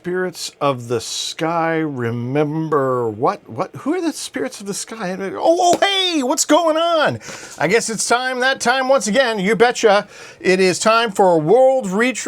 spirits of the sky remember what? Who are the spirits of the sky? Hey, what's going on? I guess it's that time once again, you betcha. It is time for World Breach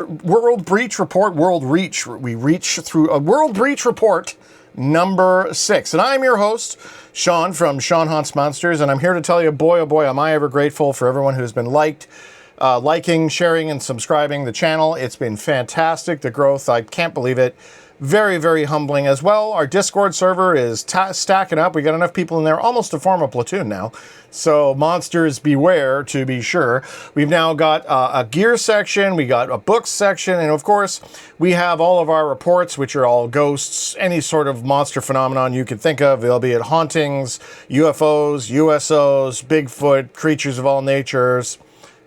Report. We reach through a World Breach Report number 6. And I'm your host, Sean from Sean Haunts Monsters, and I'm here to tell you, boy, oh boy, am I ever grateful for everyone who's been liking, sharing, and subscribing the channel. It's been fantastic, the growth. I can't believe it. Very, very humbling as well. Our Discord server is stacking up. We got enough people in there almost to form a platoon now. So monsters beware, to be sure. We've now got a gear section. We got a books section. And of course, we have all of our reports, which are all ghosts, any sort of monster phenomenon you can think of. They'll be at hauntings, UFOs, USOs, Bigfoot, creatures of all natures.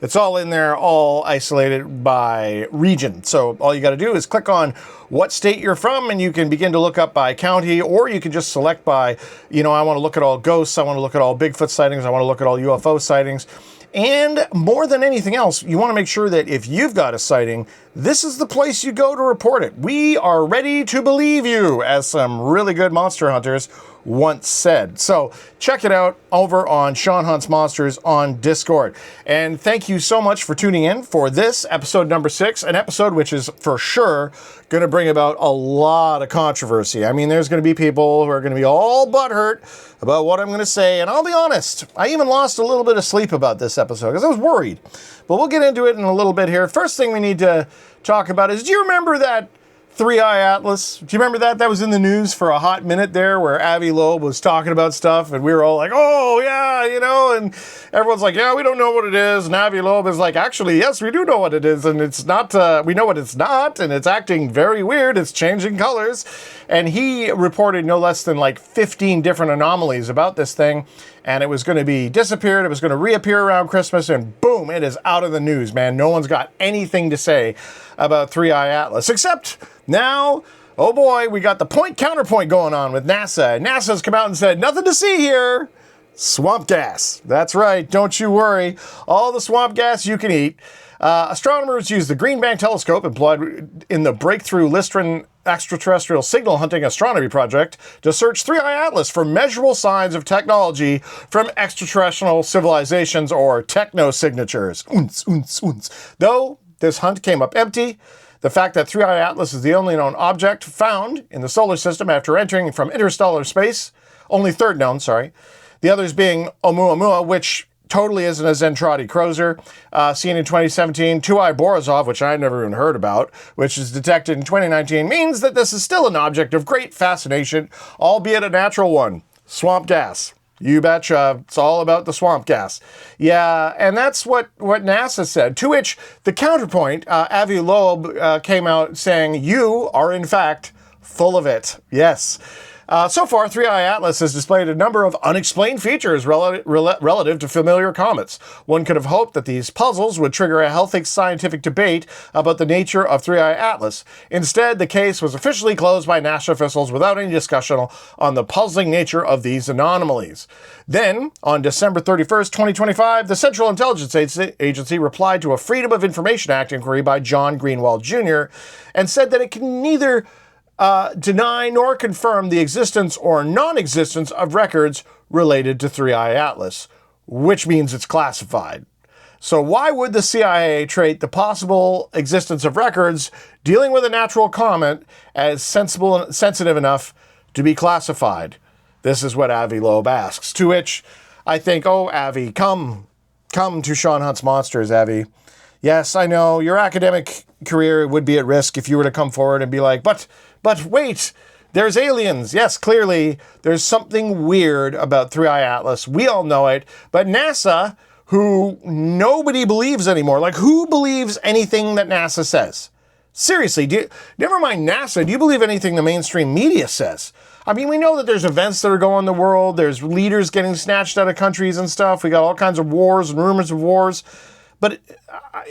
It's all in there, all isolated by region. So all you got to do is click on what state you're from, and you can begin to look up by county, or you can just select by, I want to look at all ghosts, I want to look at all Bigfoot sightings, I want to look at all UFO sightings. And more than anything else, you want to make sure that if you've got a sighting, this is the place you go to report it. We are ready to believe you, as some really good monster hunters once said. So check it out over on Sean Hunts Monsters on Discord. And thank you so much for tuning in for this episode number 6, an episode which is for sure going to bring about a lot of controversy. I mean, there's going to be people who are going to be all butthurt about what I'm going to say. And I'll be honest, I even lost a little bit of sleep about this episode because I was worried. But we'll get into it in a little bit here. First thing we need to talk about is, do you remember that 3-Eye Atlas? Do you remember that? That was in the news for a hot minute there, where Avi Loeb was talking about stuff, and we were all like, oh, yeah, and everyone's like, yeah, we don't know what it is, and Avi Loeb is like, actually, yes, we do know what it is, and it's not, we know what it's not, and it's acting very weird, it's changing colors, and he reported no less than like 15 different anomalies about this thing, and it was going to be disappeared, it was going to reappear around Christmas, and boom, it is out of the news, man. No one's got anything to say about 3-Eye Atlas, except now, oh boy, we got the counterpoint going on with NASA. NASA's come out and said, nothing to see here. Swamp gas. That's right, don't you worry. All the swamp gas you can eat. Astronomers used the Green Bank telescope employed in the Breakthrough Lystron extraterrestrial signal hunting astronomy project to search 3-Eye Atlas for measurable signs of technology from extraterrestrial civilizations or techno-signatures. Though this hunt came up empty, the fact that 3-Eye Atlas is the only known object found in the solar system after entering from interstellar space, only third known, the others being Oumuamua, which totally isn't a Zentradi Crozer, seen in 2017, 2-Eye Borisov, which I never even heard about, which is detected in 2019, means that this is still an object of great fascination, albeit a natural one. Swamp gas. You betcha. It's all about the swamp gas. Yeah, and that's what NASA said. To which the counterpoint, Avi Loeb came out saying, you are in fact full of it. Yes. So far, 3-Eye Atlas has displayed a number of unexplained features relative to familiar comets. One could have hoped that these puzzles would trigger a healthy scientific debate about the nature of 3-Eye Atlas. Instead, the case was officially closed by NASA officials without any discussion on the puzzling nature of these anomalies. Then, on December 31st, 2025, the Central Intelligence Agency replied to a Freedom of Information Act inquiry by John Greenwald Jr. and said that it can neither deny nor confirm the existence or non-existence of records related to 3-Eye Atlas, which means it's classified. So why would the CIA treat the possible existence of records dealing with a natural comet as sensitive enough to be classified? This is what Avi Loeb asks. To which I think, oh, Avi, come to Sean Hunts Monsters, Avi. Yes, I know, your academic career would be at risk if you were to come forward and be like, but wait, there's aliens. Yes, clearly, there's something weird about 3-Eye Atlas. We all know it. But NASA, who nobody believes anymore, like who believes anything that NASA says? Seriously, never mind NASA, do you believe anything the mainstream media says? I mean, we know that there's events that are going on in the world. There's leaders getting snatched out of countries and stuff. We got all kinds of wars and rumors of wars. But,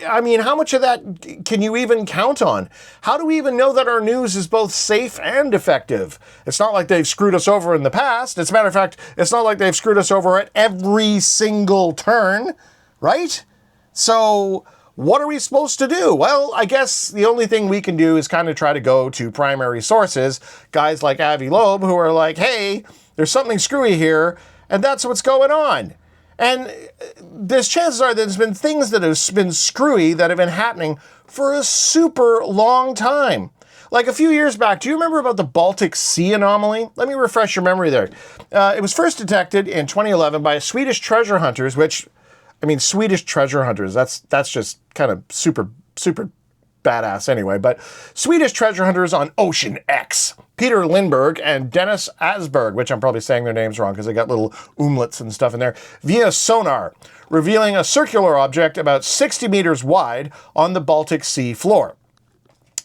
I mean, how much of that can you even count on? How do we even know that our news is both safe and effective? It's not like they've screwed us over in the past. As a matter of fact, it's not like they've screwed us over at every single turn, right? So what are we supposed to do? Well, I guess the only thing we can do is kind of try to go to primary sources, guys like Avi Loeb, who are like, hey, there's something screwy here, and that's what's going on. And there's chances are there's been things that have been screwy that have been happening for a super long time. Like a few years back, do you remember about the Baltic Sea Anomaly? Let me refresh your memory there. It was first detected in 2011 by Swedish treasure hunters, Swedish treasure hunters, that's just kind of super badass anyway, but Swedish treasure hunters on Ocean X, Peter Lindberg and Dennis Asberg, which I'm probably saying their names wrong because they got little umlauts and stuff in there, via sonar, revealing a circular object about 60 meters wide on the Baltic Sea floor.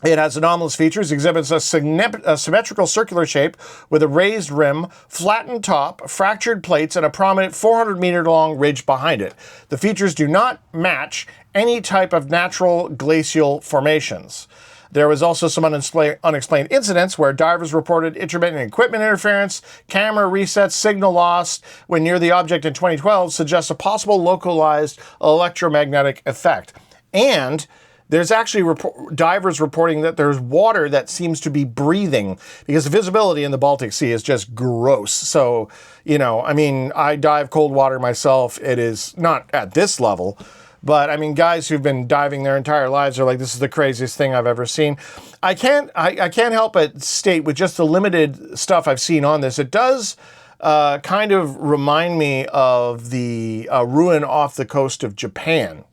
It has anomalous features, exhibits a symmetrical circular shape with a raised rim, flattened top, fractured plates, and a prominent 400-meter-long ridge behind it. The features do not match any type of natural glacial formations. There was also some unexplained incidents where divers reported intermittent equipment interference, camera resets, signal lost when near the object in 2012 suggests a possible localized electromagnetic effect. And there's actually divers reporting that there's water that seems to be breathing because the visibility in the Baltic Sea is just gross. So, I dive cold water myself. It is not at this level, but guys who've been diving their entire lives are like, this is the craziest thing I've ever seen. I can't help but state with just the limited stuff I've seen on this, it does kind of remind me of the ruin off the coast of Japan,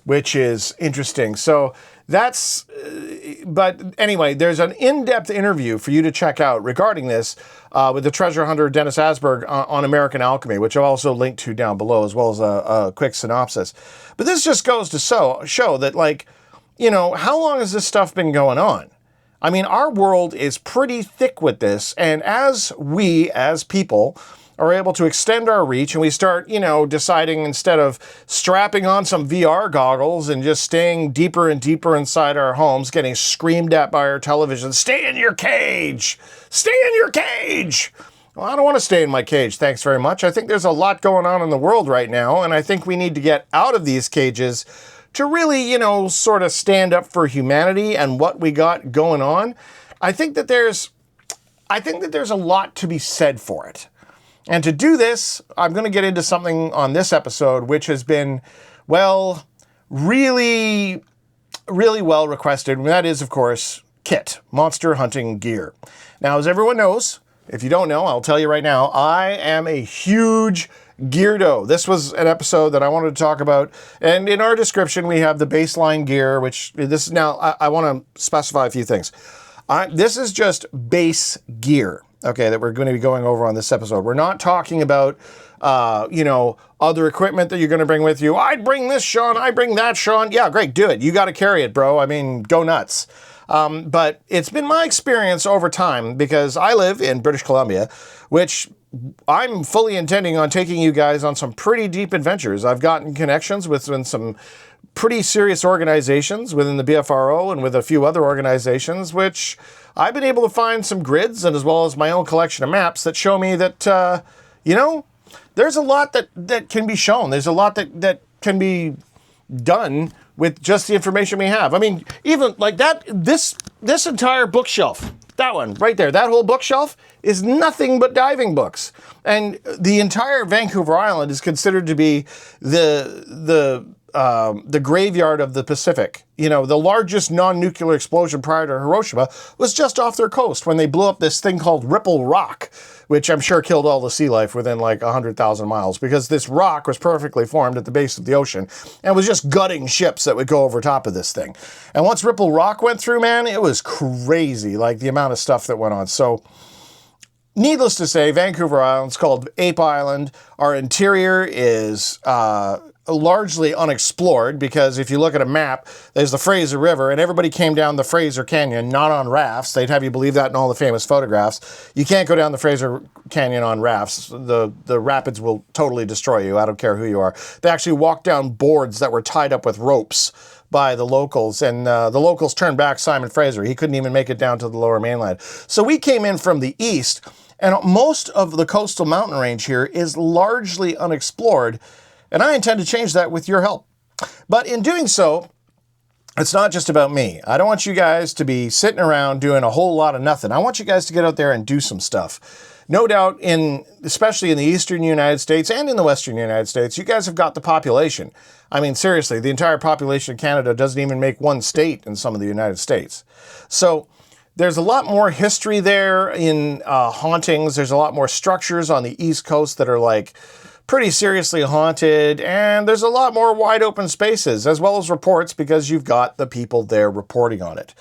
which is interesting. So but anyway, there's an in-depth interview for you to check out regarding this with the treasure hunter Dennis Asberg on American Alchemy, which I'll also link to down below, as well as a quick synopsis. But this just goes to show that, how long has this stuff been going on? Our world is pretty thick with this, and as we, as people, are able to extend our reach and we start, deciding instead of strapping on some VR goggles and just staying deeper and deeper inside our homes, getting screamed at by our television, stay in your cage! Stay in your cage! Well, I don't want to stay in my cage, thanks very much. I think there's a lot going on in the world right now, and I think we need to get out of these cages to really, sort of stand up for humanity and what we got going on. I think that there's a lot to be said for it. And to do this, I'm going to get into something on this episode, which has been, really, really well requested. And that is, of course, kit, monster hunting gear. Now, as everyone knows, if you don't know, I'll tell you right now, I am a huge geardo. This was an episode that I wanted to talk about. And in our description, we have the baseline gear, which this is now, I want to specify a few things. This is just base gear. Okay, that we're going to be going over on this episode. We're not talking about, other equipment that you're going to bring with you. I'd bring this, Sean. I bring that, Sean. Yeah, great. Do it. You got to carry it, bro. Go nuts. But it's been my experience over time because I live in British Columbia, which I'm fully intending on taking you guys on some pretty deep adventures. I've gotten connections with some pretty serious organizations within the BFRO and with a few other organizations, which I've been able to find some grids and as well as my own collection of maps that show me that, there's a lot that can be shown. There's a lot that can be done with just the information we have. Even like that, this entire bookshelf, that one right there, that whole bookshelf is nothing but diving books. And the entire Vancouver Island is considered to be the graveyard of the Pacific. The largest non-nuclear explosion prior to Hiroshima was just off their coast when they blew up this thing called Ripple Rock, which I'm sure killed all the sea life within 100,000 miles because this rock was perfectly formed at the base of the ocean and was just gutting ships that would go over top of this thing. And once Ripple Rock went through, man, it was crazy, the amount of stuff that went on. So, needless to say, Vancouver Island's called Ape Island. Our interior is largely unexplored because if you look at a map, there's the Fraser River and everybody came down the Fraser Canyon, not on rafts. They'd have you believe that in all the famous photographs. You can't go down the Fraser Canyon on rafts. The rapids will totally destroy you. I don't care who you are. They actually walked down boards that were tied up with ropes by the locals, and the locals turned back Simon Fraser. He couldn't even make it down to the lower mainland. So we came in from the east, and most of the coastal mountain range here is largely unexplored, and I intend to change that with your help. But in doing so, it's not just about me. I don't want you guys to be sitting around doing a whole lot of nothing. I want you guys to get out there and do some stuff. No doubt, especially in the eastern United States and in the western United States, you guys have got the population. I mean, seriously, the entire population of Canada doesn't even make one state in some of the United States. So there's a lot more history there in hauntings. There's a lot more structures on the East Coast that are like pretty seriously haunted, and there's a lot more wide open spaces, as well as reports, because you've got the people there reporting on it.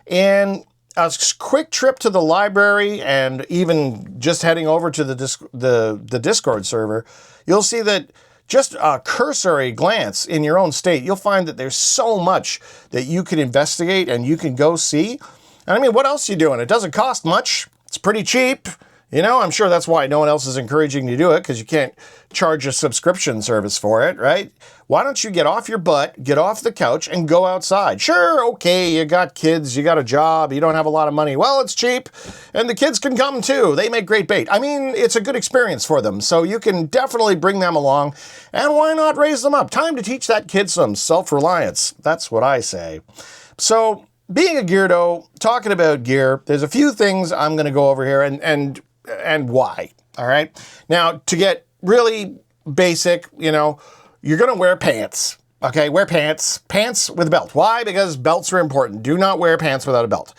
And a quick trip to the library, and even just heading over to the Discord server, you'll see that just a cursory glance in your own state, you'll find that there's so much that you can investigate and you can go see. And I mean, what else are you doing? It doesn't cost much. It's pretty cheap. You know, I'm sure that's why no one else is encouraging you to do it, because you can't charge a subscription service for it, right? Why don't you get off your butt, get off the couch, and go outside? Sure, okay, you got kids, you got a job, you don't have a lot of money. Well, it's cheap, and the kids can come too. They make great bait. I mean, it's a good experience for them, so you can definitely bring them along, and why not raise them up? Time to teach that kid some self-reliance. That's what I say. So, being a geardo, talking about gear, there's a few things I'm going to go over here, and why, all right? Now, to get really basic, you know, you're going to wear pants, okay? Wear pants. Pants with a belt. Why? Because belts are important. Do not wear pants without a belt.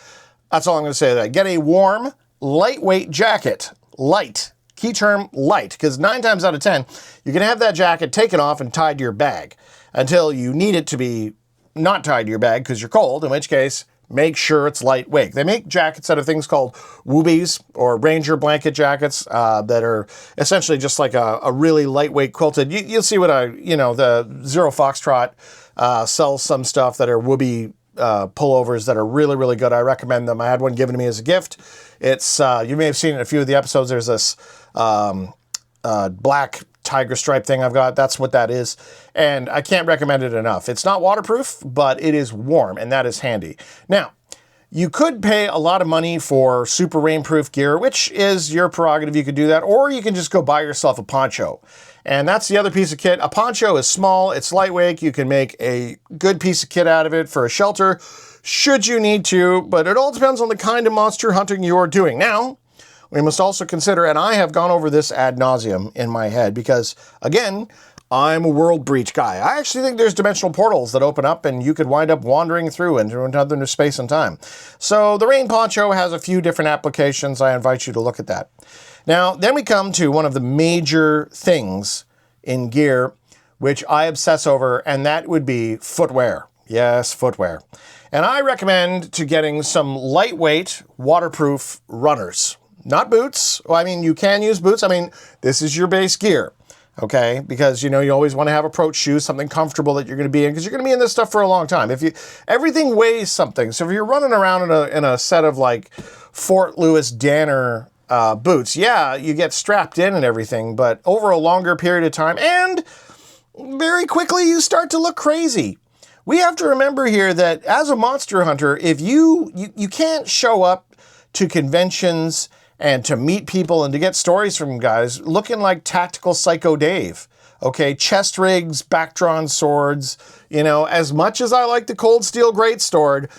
That's all I'm going to say to that. Get a warm, lightweight jacket. Light. Key term, light. Because 9 times out of 10, you're going to have that jacket taken off and tied to your bag until you need it to be not tied to your bag because you're cold, in which case, make sure it's lightweight. They make jackets out of things called woobies or Ranger blanket jackets that are essentially just like a really lightweight quilted. You'll see what the Zero Foxtrot sells some stuff that are woobie pullovers that are really, really good. I recommend them. I had one given to me as a gift. It's you may have seen in a few of the episodes. There's this black tiger stripe thing I've got. That's what that is. And I can't recommend it enough. It's not waterproof, but it is warm, and that is handy. Now, you could pay a lot of money for super rainproof gear, which is your prerogative. You could do that, or you can just go buy yourself a poncho. And that's the other piece of kit. A poncho is small, it's lightweight. You can make a good piece of kit out of it for a shelter, should you need to, but it all depends on the kind of monster hunting you're doing. Now, we must also consider, and I have gone over this ad nauseum in my head because, again, I'm a world breach guy. I actually think there's dimensional portals that open up and you could wind up wandering through into another space and time. So the rain poncho has a few different applications. I invite you to look at that. Now, then we come to one of the major things in gear, which I obsess over, and that would be footwear. Yes, footwear. And I recommend to getting some lightweight, waterproof runners. Not boots. Well, I mean, you can use boots. I mean, this is your base gear, okay? Because, you always want to have approach shoes, something comfortable that you're going to be in, because you're going to be in this stuff for a long time. Everything weighs something. So if you're running around in a set of, like, Fort Lewis Danner boots, yeah, you get strapped in and everything, but over a longer period of time, and very quickly you start to look crazy. We have to remember here that as a monster hunter, if you can't show up to conventions and to meet people and to get stories from guys looking like Tactical Psycho Dave. Okay, chest rigs, back-drawn swords. As much as I like the Cold Steel Greatsword,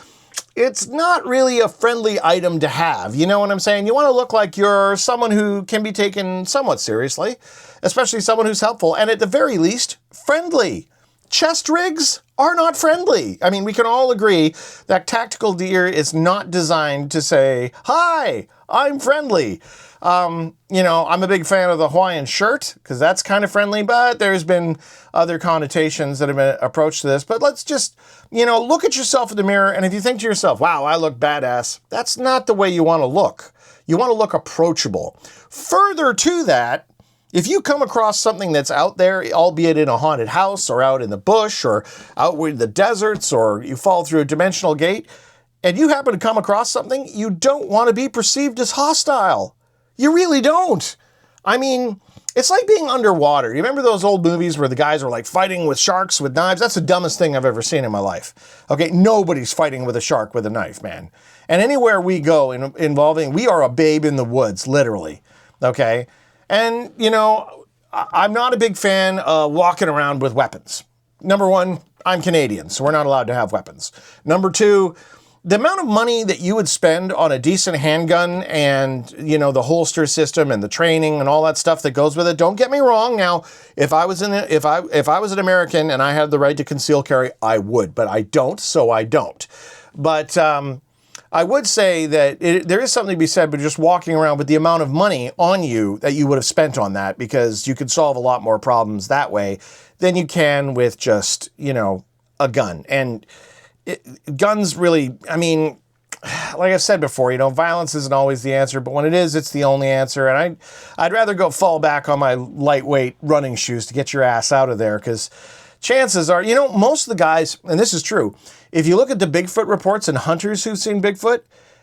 it's not really a friendly item to have. You know what I'm saying? You want to look like you're someone who can be taken somewhat seriously, especially someone who's helpful, and at the very least, friendly. Chest rigs are not friendly. I mean, we can all agree that tactical gear is not designed to say, "Hi, I'm friendly." I'm a big fan of the Hawaiian shirt because that's kind of friendly, but there's been other connotations that have been approached to this. But let's just, look at yourself in the mirror, and if you think to yourself, "Wow, I look badass," that's not the way you want to look. You want to look approachable. Further to that, if you come across something that's out there, albeit in a haunted house or out in the bush or out in the deserts, or you fall through a dimensional gate, and you happen to come across something, you don't want to be perceived as hostile. You really don't. I mean, it's like being underwater. You remember those old movies where the guys were like fighting with sharks with knives? That's the dumbest thing I've ever seen in my life. Okay, nobody's fighting with a shark with a knife, man. And anywhere we go we are a babe in the woods, literally. Okay? And, I'm not a big fan of walking around with weapons. Number one, I'm Canadian, so we're not allowed to have weapons. Number two, the amount of money that you would spend on a decent handgun and, you know, the holster system and the training and all that stuff that goes with it. Don't get me wrong. Now, if I was an American and I had the right to conceal carry, I would, but I don't, so I don't. But I would say that there is something to be said, but just walking around with the amount of money on you that you would have spent on that, because you could solve a lot more problems that way than you can with just, you know, a gun. And guns really, I mean, like I said before, you know, violence isn't always the answer, but when it is, it's the only answer. And I'd rather go fall back on my lightweight running shoes to get your ass out of there, because chances are, you know, most of the guys, and this is true, if you look at the Bigfoot reports and hunters who've seen Bigfoot,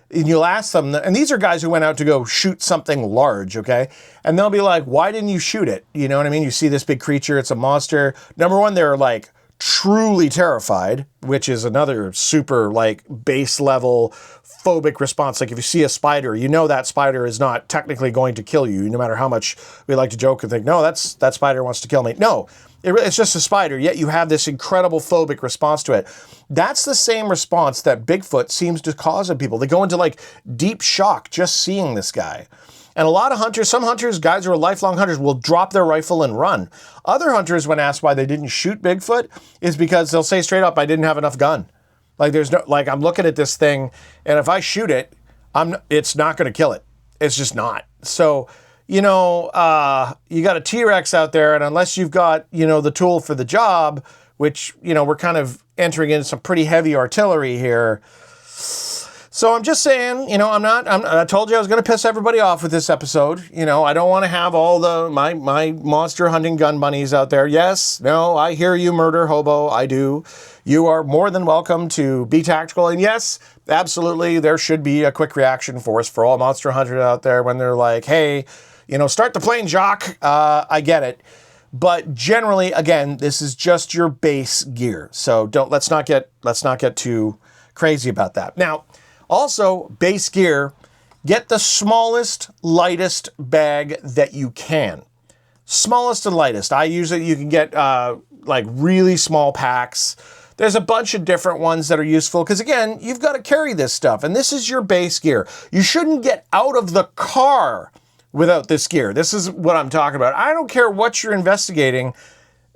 and you'll ask them, and these are guys who went out to go shoot something large, okay? And they'll be like, why didn't you shoot it? You know what I mean? You see this big creature, it's a monster. Number one, they're like, truly terrified, which is another super like base level phobic response. Like if you see a spider, you know that spider is not technically going to kill you, no matter how much we like to joke and think, no, that spider wants to kill me. No, it's just a spider, yet you have this incredible phobic response to it. That's the same response that Bigfoot seems to cause in people. They go into like deep shock just seeing this guy. And a lot of hunters, some hunters, guys who are lifelong hunters, will drop their rifle and run. Other hunters, when asked why they didn't shoot Bigfoot, is because they'll say straight up, I didn't have enough gun. Like there's no, like I'm looking at this thing, and if I shoot it, it's not going to kill it. It's just not. So, you know, you got a T-Rex out there, and unless you've got, you know, the tool for the job, which, you know, we're kind of entering into some pretty heavy artillery here. So I'm just saying, you know, I told you I was going to piss everybody off with this episode. You know, I don't want to have all my monster hunting gun bunnies out there. Yes, no, I hear you, murder hobo. I do. You are more than welcome to be tactical. And yes, absolutely, there should be a quick reaction force for all monster hunters out there when they're like, hey, you know, start the plane, Jock. I get it. But generally, again, this is just your base gear. So let's not get too crazy about that. Now, also, base gear, get the smallest, lightest bag that you can. Smallest and lightest. You can get like really small packs. There's a bunch of different ones that are useful because, again, you've got to carry this stuff, and this is your base gear. You shouldn't get out of the car without this gear. This is what I'm talking about. I don't care what you're investigating.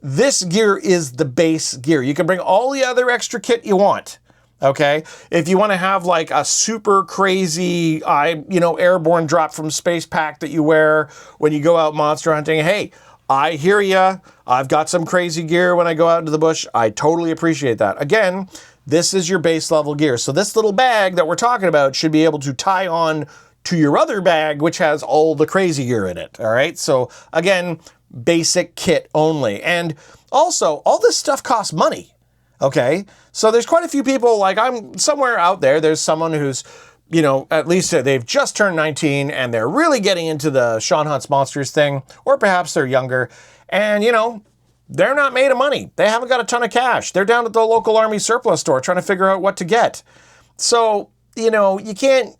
This gear is the base gear. You can bring all the other extra kit you want. Okay, if you want to have like a super crazy, airborne drop from space pack that you wear when you go out monster hunting, hey, I hear ya. I've got some crazy gear when I go out into the bush. I totally appreciate that. Again, this is your base level gear. So this little bag that we're talking about should be able to tie on to your other bag, which has all the crazy gear in it. All right. So again, basic kit only. And also, all this stuff costs money. Okay, so there's quite a few people, like I'm somewhere out there's someone who's, you know, at least they've just turned 19 and they're really getting into the Sean Hunts Monsters thing, or perhaps they're younger, and, you know, they're not made of money. They haven't got a ton of cash. They're down at the local army surplus store trying to figure out what to get. So, you know, you can't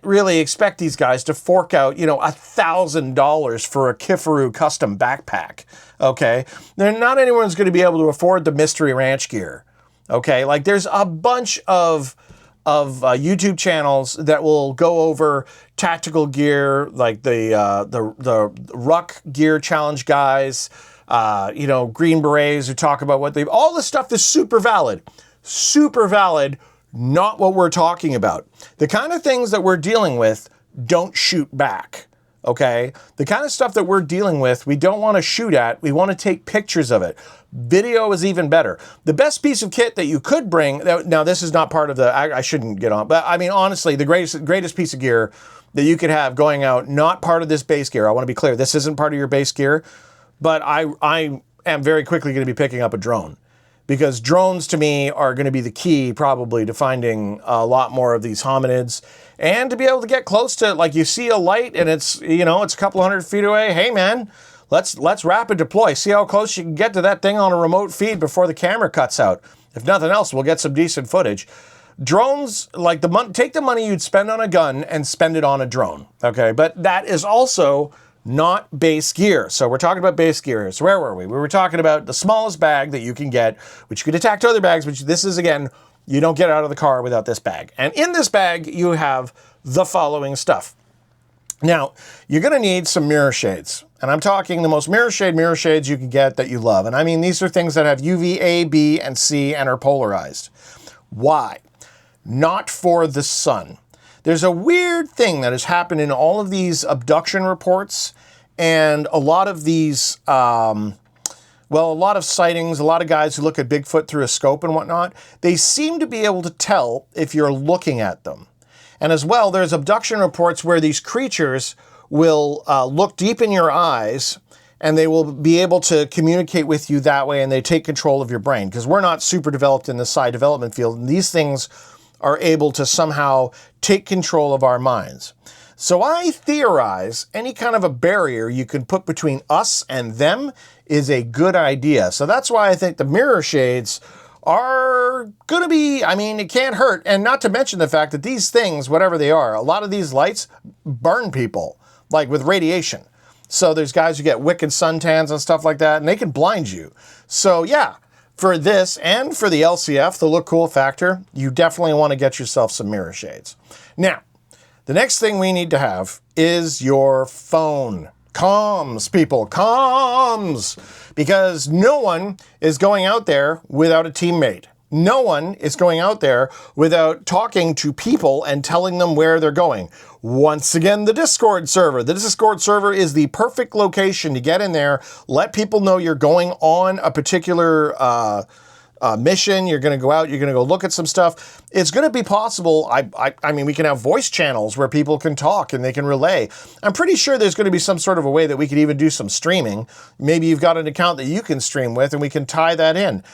really expect these guys to fork out, you know, $1,000 for a Kifaru custom backpack. Okay, not anyone's going to be able to afford the Mystery Ranch gear. Okay, like there's a bunch of YouTube channels that will go over tactical gear, like the Ruck Gear Challenge guys, Green Berets who talk about all this stuff is super valid. Not what we're talking about. The kind of things that we're dealing with, don't shoot back. Okay? The kind of stuff that we're dealing with, we don't want to shoot at. We want to take pictures of it. Video is even better. The best piece of kit that you could bring, now this is not part of I shouldn't get on, but I mean, honestly, the greatest piece of gear that you could have going out, not part of this base gear. I want to be clear, this isn't part of your base gear, but I am very quickly going to be picking up a drone. Because drones, to me, are going to be the key, probably, to finding a lot more of these hominids. And to be able to get close to, like, you see a light and it's, you know, it's a couple hundred feet away. Hey, man, let's rapid deploy. See how close you can get to that thing on a remote feed before the camera cuts out. If nothing else, we'll get some decent footage. Drones, like, take the money you'd spend on a gun and spend it on a drone. Okay, but that is also not base gear. So we're talking about base gear. So where were we? We were talking about the smallest bag that you can get, which you could attach to other bags, which this is, again, you don't get out of the car without this bag. And in this bag, you have the following stuff. Now, you're going to need some mirror shades. And I'm talking the most mirror shades you can get that you love. And I mean, these are things that have UV A, B, and C and are polarized. Why? Not for the sun. There's a weird thing that has happened in all of these abduction reports and a lot of these, a lot of sightings, a lot of guys who look at Bigfoot through a scope and whatnot, they seem to be able to tell if you're looking at them. And as well, there's abduction reports where these creatures will look deep in your eyes and they will be able to communicate with you that way, and they take control of your brain because we're not super developed in the psi development field, and these things are able to somehow take control of our minds. So I theorize any kind of a barrier you can put between us and them is a good idea. So that's why I think the mirror shades are going to be, I mean, it can't hurt. And not to mention the fact that these things, whatever they are, a lot of these lights burn people, like with radiation. So there's guys who get wicked suntans and stuff like that, and they can blind you. So yeah, for this and for the LCF, the look cool factor, you definitely want to get yourself some mirror shades. Now, the next thing we need to have is your phone. Comms, people, comms! Because no one is going out there without a teammate. No one is going out there without talking to people and telling them where they're going. Once again, the Discord server. The Discord server is the perfect location to get in there, let people know you're going on a particular mission. You're going to go out, you're going to go look at some stuff. It's going to be possible. I mean, we can have voice channels where people can talk and they can relay. I'm pretty sure there's going to be some sort of a way that we could even do some streaming. Maybe you've got an account that you can stream with and we can tie that in.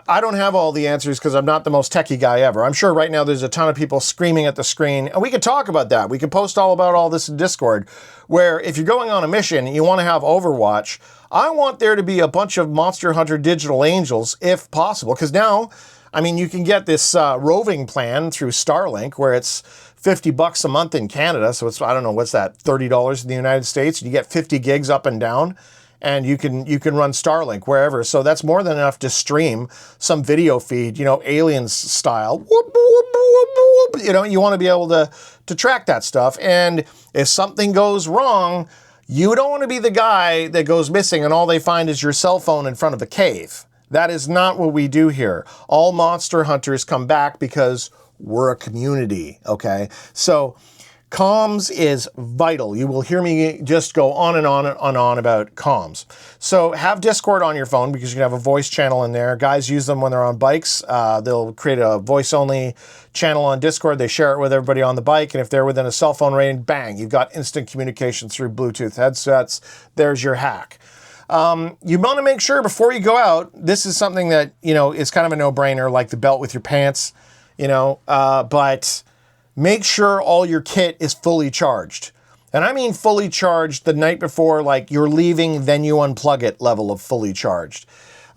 I don't have all the answers because I'm not the most techie guy ever. I'm sure right now there's a ton of people screaming at the screen, and we could talk about that. We could post all about all this in Discord, where if you're going on a mission and you want to have Overwatch, I want there to be a bunch of Monster Hunter digital angels, if possible, because now, I mean, you can get this roving plan through Starlink, where it's $50 a month in Canada, so it's, I don't know, what's that, $30 in the United States, and you get 50 gigs up and down. And you can run Starlink wherever. So that's more than enough to stream some video feed, you know, aliens style. Whoop, whoop, whoop, whoop. You know, you want to be able to track that stuff. And if something goes wrong, you don't want to be the guy that goes missing and all they find is your cell phone in front of a cave. That is not what we do here. All monster hunters come back because we're a community, okay? So comms is vital. You will hear me just go on and on and on about comms. So have Discord on your phone because you can have a voice channel in there. Guys use them when they're on bikes. They'll create a voice-only channel on Discord. They share it with everybody on the bike. And if they're within a cell phone range, bang, you've got instant communication through Bluetooth headsets. There's your hack. You want to make sure before you go out, this is something that, you know, is kind of a no-brainer, like the belt with your pants, you know, but make sure all your kit is fully charged. And I mean fully charged the night before, like you're leaving, then you unplug it level of fully charged.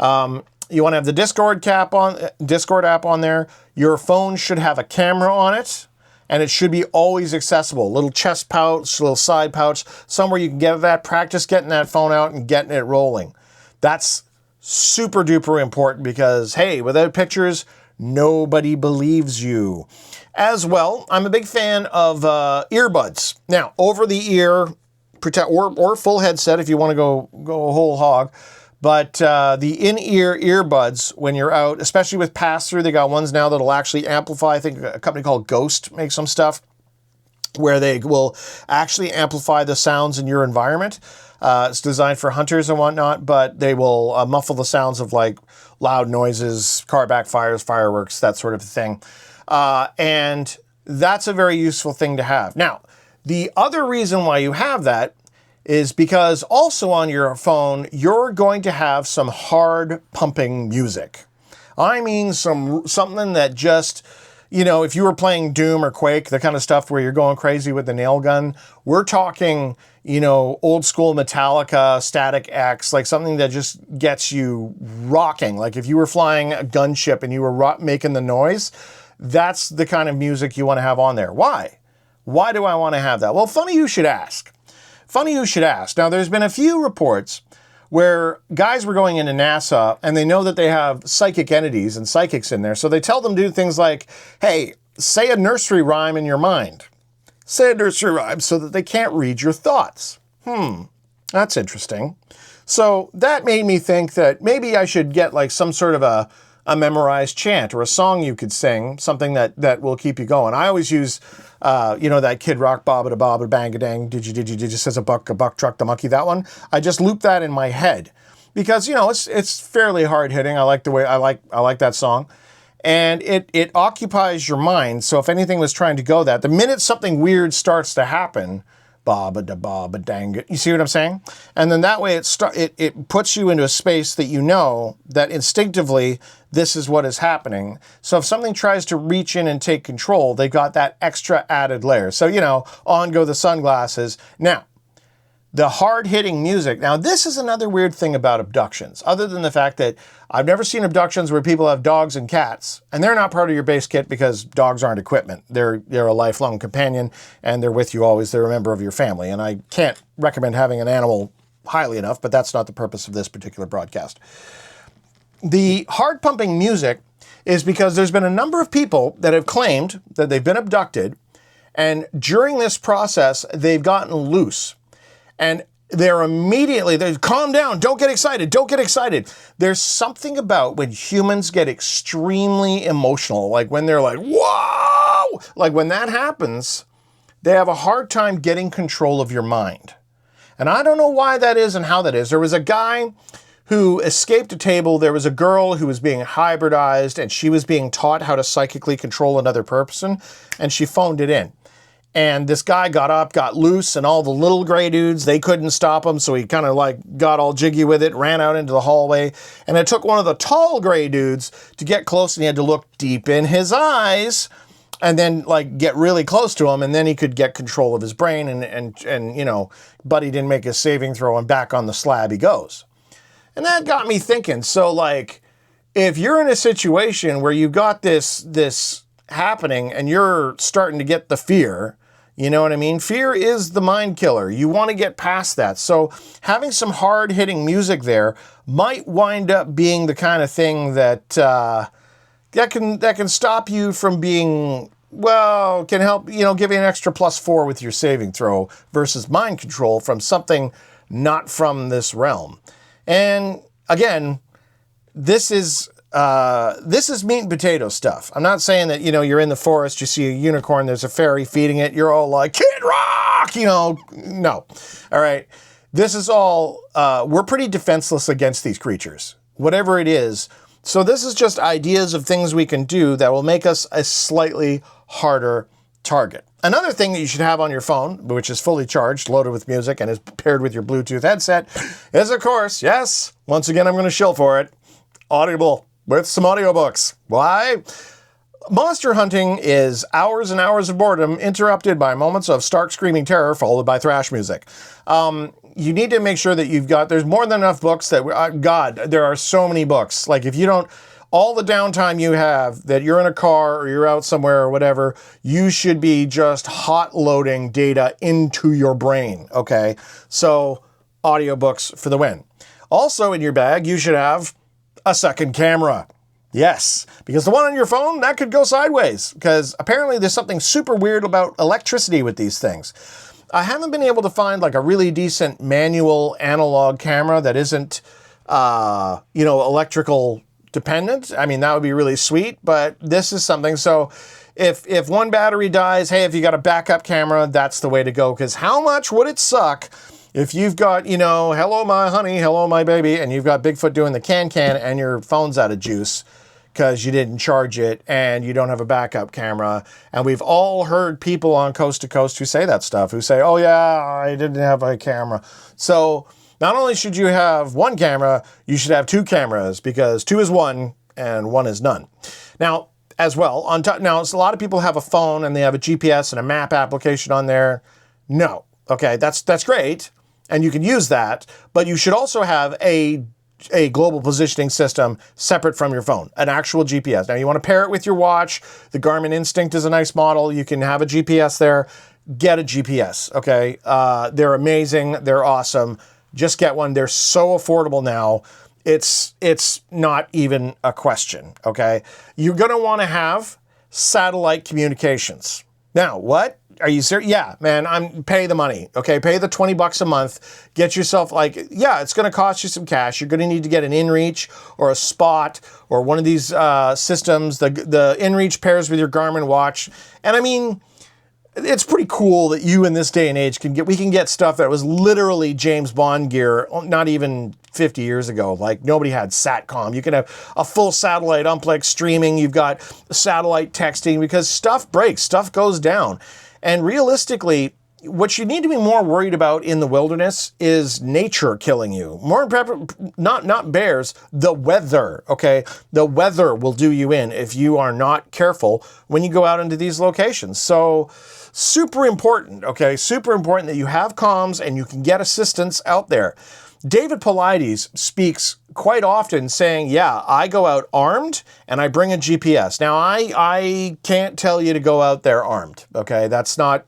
You want to have the Discord app on there. Your phone should have a camera on it, and it should be always accessible. Little chest pouch, little side pouch, somewhere you can get that, practice getting that phone out and getting it rolling. That's super duper important because, hey, without pictures, nobody believes you. As well, I'm a big fan of earbuds. Now, over the ear, or full headset if you want to go whole hog. But the in-ear earbuds when you're out, especially with pass-through, they got ones now that'll actually amplify. I think a company called Ghost makes some stuff where they will actually amplify the sounds in your environment. It's designed for hunters and whatnot, but they will muffle the sounds of like loud noises, car backfires, fireworks, that sort of thing. And that's a very useful thing to have. Now, the other reason why you have that is because also on your phone, you're going to have some hard pumping music. I mean, something that just, you know, if you were playing Doom or Quake, the kind of stuff where you're going crazy with the nail gun, we're talking, you know, old school Metallica, Static X, like something that just gets you rocking. Like if you were flying a gunship and you were making the noise, that's the kind of music you want to have on there. Why? Why do I want to have that? Well, funny you should ask. funny you should ask. Now, there's been a few reports where guys were going into NASA and they know that they have psychic entities and psychics in there. So they tell them to do things like, hey, say a nursery rhyme in your mind. Say a nursery rhyme so that they can't read your thoughts. That's interesting. So that made me think that maybe I should get like some sort of a memorized chant or a song you could sing, something that will keep you going. I always use, that Kid Rock, Baba da Baba, Bang a Dang, did you says a buck truck the monkey, that one. I just loop that in my head because, it's fairly hard hitting. I like the way I like that song. And it occupies your mind. So if anything was trying to go that, the minute something weird starts to happen, Baba da Baba dang. You see what I'm saying? And then that way it puts you into a space that you know that instinctively this is what is happening. So if something tries to reach in and take control, they got that extra added layer. So, on go the sunglasses. Now, the hard-hitting music. Now, this is another weird thing about abductions, other than the fact that I've never seen abductions where people have dogs and cats, and they're not part of your base kit because dogs aren't equipment. They're a lifelong companion, and they're with you always. They're a member of your family, and I can't recommend having an animal highly enough, but that's not the purpose of this particular broadcast. The hard-pumping music is because there's been a number of people that have claimed that they've been abducted, and during this process, they've gotten loose. And they're calm down, don't get excited. There's something about when humans get extremely emotional, like when they're like, whoa! Like when that happens, they have a hard time getting control of your mind. And I don't know why that is and how that is. There was a guy who escaped a table. There was a girl who was being hybridized and she was being taught how to psychically control another person, and she phoned it in. And this guy got up, got loose, and all the little gray dudes, they couldn't stop him, so he kind of got all jiggy with it, ran out into the hallway, and it took one of the tall gray dudes to get close, and he had to look deep in his eyes, and then get really close to him, and then he could get control of his brain, and Buddy didn't make his saving throw, and back on the slab he goes. And that got me thinking, so if you're in a situation where you've got this happening and you're starting to get the fear, you know what I mean? Fear is the mind killer. You want to get past that. So having some hard-hitting music there might wind up being the kind of thing that can stop you from being, can help, give you an extra +4 with your saving throw versus mind control from something not from this realm. And again, this is meat and potato stuff. I'm not saying that, you're in the forest, you see a unicorn, there's a fairy feeding it, you're all like, Kid Rock, no. All right. This is all, we're pretty defenseless against these creatures, whatever it is. So this is just ideas of things we can do that will make us a slightly harder target. Another thing that you should have on your phone, which is fully charged, loaded with music, and is paired with your Bluetooth headset, is, of course, yes, once again, I'm going to shill for it, Audible. With some audiobooks. Why? Monster hunting is hours and hours of boredom interrupted by moments of stark screaming terror followed by thrash music. You need to make sure that there's more than enough books that, there are so many books. If you don't, all the downtime you have, that you're in a car or you're out somewhere or whatever, you should be just hot loading data into your brain, okay? So, audiobooks for the win. Also in your bag, you should have a second camera. Yes, because the one on your phone, that could go sideways, because apparently there's something super weird about electricity with these things. I haven't been able to find a really decent manual analog camera that isn't, electrical dependent. I mean, that would be really sweet, but this is something. So if one battery dies, hey, if you got a backup camera, that's the way to go, because how much would it suck if you've got, hello, my honey, hello, my baby, and you've got Bigfoot doing the can and your phone's out of juice because you didn't charge it and you don't have a backup camera. And we've all heard people on Coast to Coast who say that stuff, who say, oh, yeah, I didn't have a camera. So not only should you have one camera, you should have two cameras, because two is one and one is none. Now, as well, now, a lot of people have a phone and they have a GPS and a map application on there. No. Okay, that's great. And you can use that, but you should also have a global positioning system separate from your phone, an actual GPS. Now, you want to pair it with your watch. The Garmin Instinct is a nice model. You can have a GPS there. get a GPS, okay? They're amazing. They're awesome. Just get one. They're so affordable now. It's not even a question, okay? You're going to want to have satellite communications. Now, what? Are you serious? Yeah, man, pay the money, okay? Pay the $20 a month. Get yourself yeah, it's going to cost you some cash. You're going to need to get an InReach or a Spot or one of these systems. The InReach pairs with your Garmin watch. And I mean, it's pretty cool that you in this day and age we can get stuff that was literally James Bond gear, not even 50 years ago. Like, nobody had SATCOM. You can have a full satellite umplex streaming. You've got satellite texting, because stuff breaks, stuff goes down. And realistically, what you need to be more worried about in the wilderness is nature killing you. Not bears, the weather, okay? The weather will do you in if you are not careful when you go out into these locations. So super important, okay? Super important that you have comms and you can get assistance out there. David Paulides speaks quite often saying, yeah, I go out armed and I bring a GPS. Now, I can't tell you to go out there armed, okay? That's not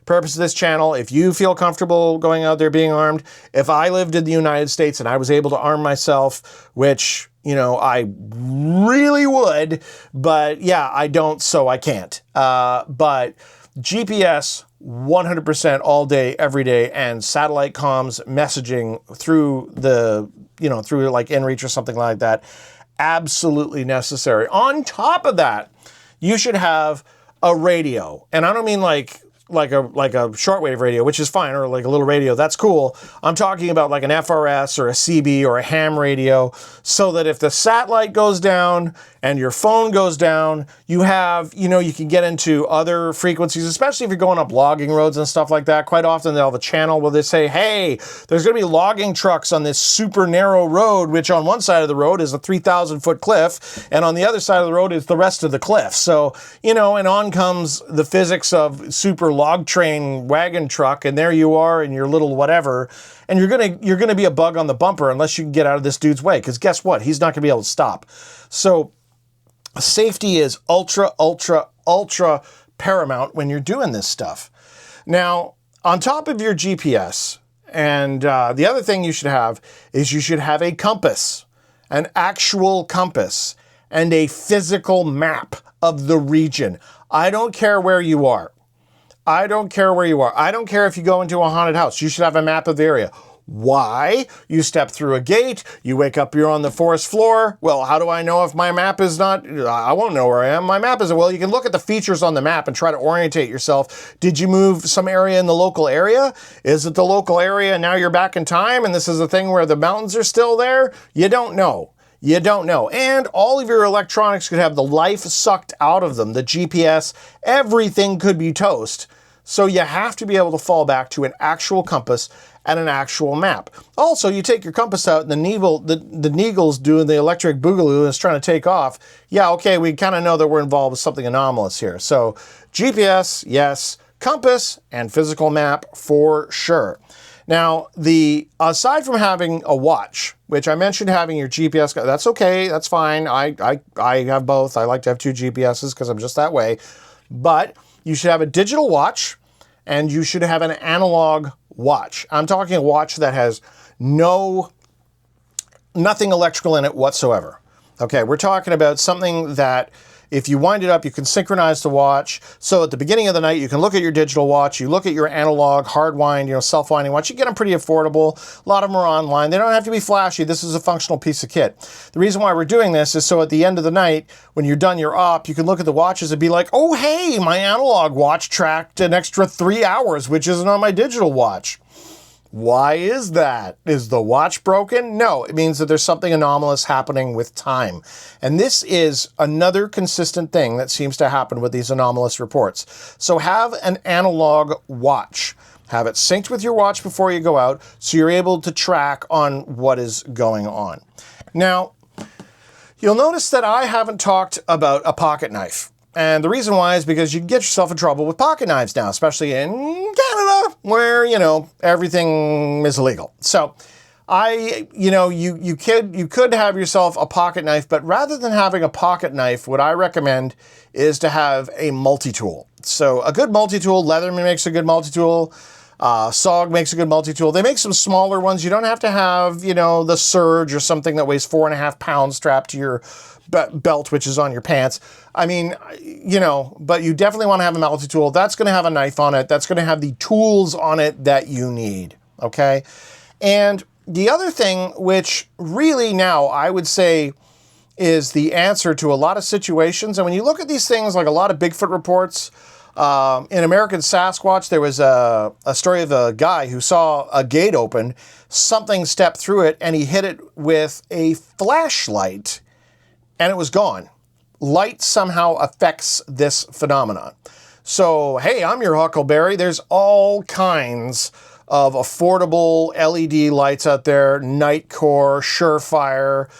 purpose of this channel. If you feel comfortable going out there being armed, if I lived in the United States and I was able to arm myself, which, you know, I really would, but yeah, I don't, so I can't. But GPS 100% all day, every day, and satellite comms messaging through through like inReach or something like that, absolutely necessary. On top of that, you should have a radio. And I don't mean like a shortwave radio, which is fine, or like a little radio, that's cool. I'm talking about like an FRS or a CB or a ham radio, so that if the satellite goes down and your phone goes down, you have, you can get into other frequencies, especially if you're going up logging roads and stuff like that. Quite often they'll have a channel where they say, hey, there's going to be logging trucks on this super narrow road, which on one side of the road is a 3,000-foot cliff, and on the other side of the road is the rest of the cliff. So, and on comes the physics of super log train wagon truck, and there you are in your little whatever, and you're gonna be a bug on the bumper unless you can get out of this dude's way, because guess what? He's not gonna be able to stop. So safety is ultra paramount when you're doing this stuff. Now, on top of your GPS, and the other thing you should have is you should have a compass, an actual compass, and a physical map of the region. I don't care where you are. I don't care where you are. I don't care if you go into a haunted house. You should have a map of the area. Why? You step through a gate, you wake up, you're on the forest floor. Well, how do I know if my map is not, I won't know where I am. My map isn't. Well, you can look at the features on the map and try to orientate yourself. Did you move some area in the local area? Is it the local area and now you're back in time and this is the thing where the mountains are still there? You don't know. You don't know. And all of your electronics could have the life sucked out of them. The GPS, everything could be toast. So you have to be able to fall back to an actual compass and an actual map. Also, you take your compass out and the Neagle's doing the electric boogaloo and is trying to take off. Yeah, okay, we kind of know that we're involved with something anomalous here. So GPS, yes. Compass and physical map for sure. Now, aside from having a watch, which I mentioned having your GPS, that's okay, that's fine. I have both. I like to have two GPSs because I'm just that way. But you should have a digital watch and you should have an analog watch. I'm talking a watch that has nothing electrical in it whatsoever. Okay, we're talking about something that if you wind it up, you can synchronize the watch. So at the beginning of the night, you can look at your digital watch, you look at your analog, hard wind, self-winding watch. You get them pretty affordable. A lot of them are online. They don't have to be flashy. This is a functional piece of kit. The reason why we're doing this is so at the end of the night, when you're done your op, you can look at the watches and be like, oh, hey, my analog watch tracked an extra 3 hours, which isn't on my digital watch. Why is that? Is the watch broken? No, it means that there's something anomalous happening with time. And this is another consistent thing that seems to happen with these anomalous reports. So have an analog watch. Have it synced with your watch before you go out so you're able to track on what is going on. Now, you'll notice that I haven't talked about a pocket knife. And the reason why is because you can get yourself in trouble with pocket knives now, especially in Canada, where, everything is illegal. So you could have yourself a pocket knife, but rather than having a pocket knife, what I recommend is to have a multi-tool. So a good multi-tool, Leatherman makes a good multi-tool, SOG makes a good multi-tool. They make some smaller ones. You don't have to have, the Surge or something that weighs 4.5 pounds strapped to your belt, which is on your pants. I mean, but you definitely want to have a multi-tool. That's going to have a knife on it. That's going to have the tools on it that you need, okay? And the other thing, which really now I would say is the answer to a lot of situations, and when you look at these things, like a lot of Bigfoot reports, in American Sasquatch, there was a story of a guy who saw a gate open, something stepped through it, and he hit it with a flashlight, and it was gone. Light somehow affects this phenomenon. So, hey, I'm your Huckleberry. There's all kinds of affordable LED lights out there, Nightcore, Surefire,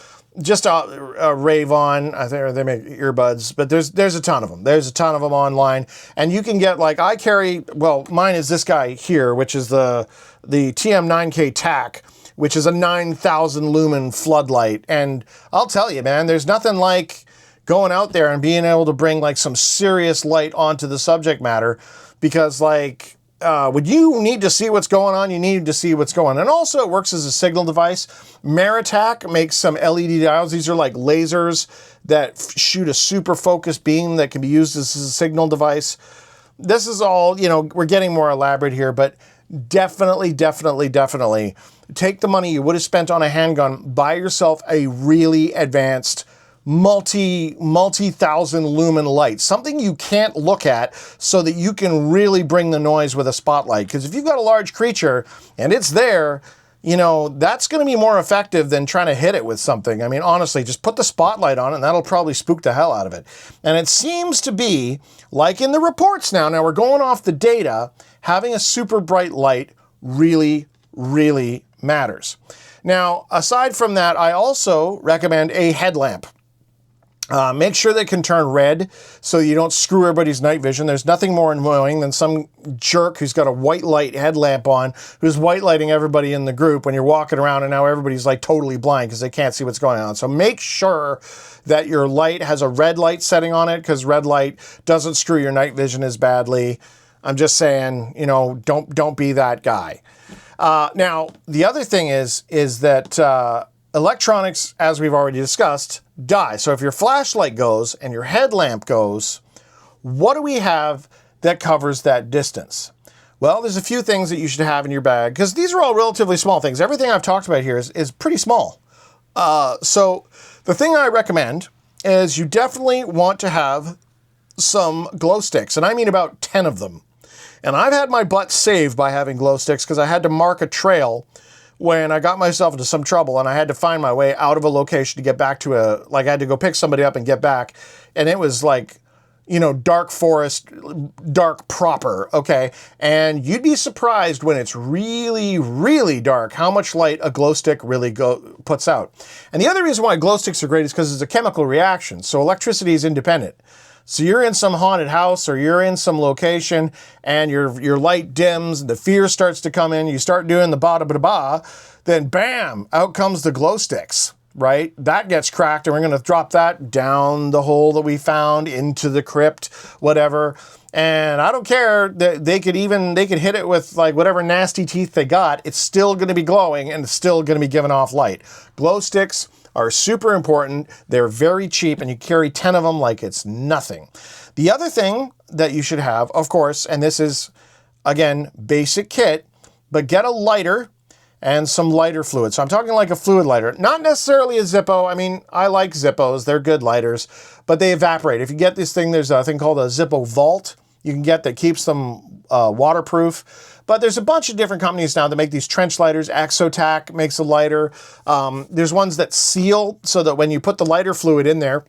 just a Rave-On. I think they make earbuds, but there's a ton of them. There's a ton of them online, and you can get, like, I carry, well, mine is this guy here, which is the TM9K TAC, which is a 9,000 lumen floodlight, and I'll tell you, man, there's nothing like going out there and being able to bring, like, some serious light onto the subject matter, because, like, when you need to see what's going on, you need to see what's going on. And also it works as a signal device. Meritac makes some LED diodes. These are like lasers that shoot a super focused beam that can be used as a signal device. This is all, we're getting more elaborate here, but definitely take the money you would have spent on a handgun, buy yourself a really advanced multi-thousand lumen light, something you can't look at so that you can really bring the noise with a spotlight. Because if you've got a large creature and it's there, that's going to be more effective than trying to hit it with something. I mean, honestly, just put the spotlight on it and that'll probably spook the hell out of it. And it seems to be, like in the reports now we're going off the data, having a super bright light really, really matters. Now, aside from that, I also recommend a headlamp. Make sure they can turn red so you don't screw everybody's night vision. There's nothing more annoying than some jerk who's got a white light headlamp on, who's white lighting everybody in the group when you're walking around and now everybody's like totally blind because they can't see what's going on. So make sure that your light has a red light setting on it, because red light doesn't screw your night vision as badly. I'm just saying, don't be that guy. Now, the other thing is that electronics, as we've already discussed, die. So if your flashlight goes and your headlamp goes, what do we have that covers that distance? Well, there's a few things that you should have in your bag, because these are all relatively small things. Everything I've talked about here is pretty small. So the thing I recommend is you definitely want to have some glow sticks, and I mean about 10 of them. And I've had my butt saved by having glow sticks, because I had to mark a trail when I got myself into some trouble and I had to find my way out of a location to get back to I had to go pick somebody up and get back. And it was like, dark forest, dark proper, okay? And you'd be surprised when it's really, really dark how much light a glow stick really puts out. And the other reason why glow sticks are great is because it's a chemical reaction. So electricity is independent. So you're in some haunted house or you're in some location and your light dims and the fear starts to come in, you start doing the ba-da-ba-da-ba, then bam, out comes the glow sticks, right? That gets cracked and we're going to drop that down the hole that we found into the crypt, whatever. And I don't care that they could hit it with like whatever nasty teeth they got. It's still going to be glowing and it's still going to be giving off light. Glow sticks are super important. They're very cheap and you carry 10 of them like it's nothing. The other thing that you should have, of course, and this is, again, basic kit, but get a lighter and some lighter fluid. So I'm talking like a fluid lighter, not necessarily a Zippo. I mean, I like Zippos. They're good lighters, but they evaporate. If you get this thing, there's a thing called a Zippo Vault you can get that keeps them waterproof. But there's a bunch of different companies now that make these trench lighters. Exotac makes a lighter. There's ones that seal so that when you put the lighter fluid in there,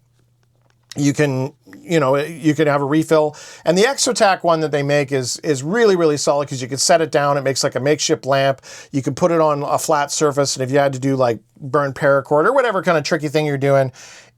you can have a refill. And the Exotac one that they make is really, really solid because you can set it down. It makes like a makeshift lamp. You can put it on a flat surface. And if you had to do like burn paracord or whatever kind of tricky thing you're doing,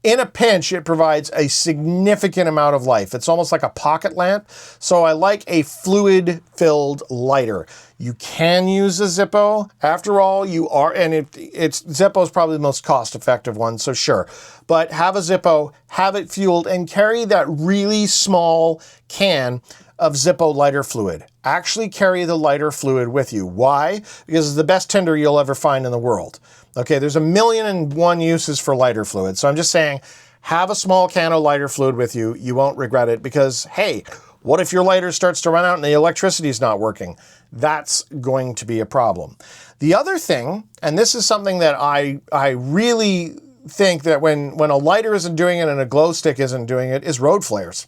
in a pinch, it provides a significant amount of life. It's almost like a pocket lamp. So I like a fluid-filled lighter. You can use a Zippo. After all, you are, and Zippo is probably the most cost-effective one, so sure. But have a Zippo, have it fueled, and carry that really small can of Zippo lighter fluid. Actually carry the lighter fluid with you. Why? Because it's the best tinder you'll ever find in the world. Okay, there's 1,000,001 uses for lighter fluid. So I'm just saying, have a small can of lighter fluid with you. You won't regret it because, hey, what if your lighter starts to run out and the electricity is not working? That's going to be a problem. The other thing, and this is something that I really think that when a lighter isn't doing it and a glow stick isn't doing it, is road flares.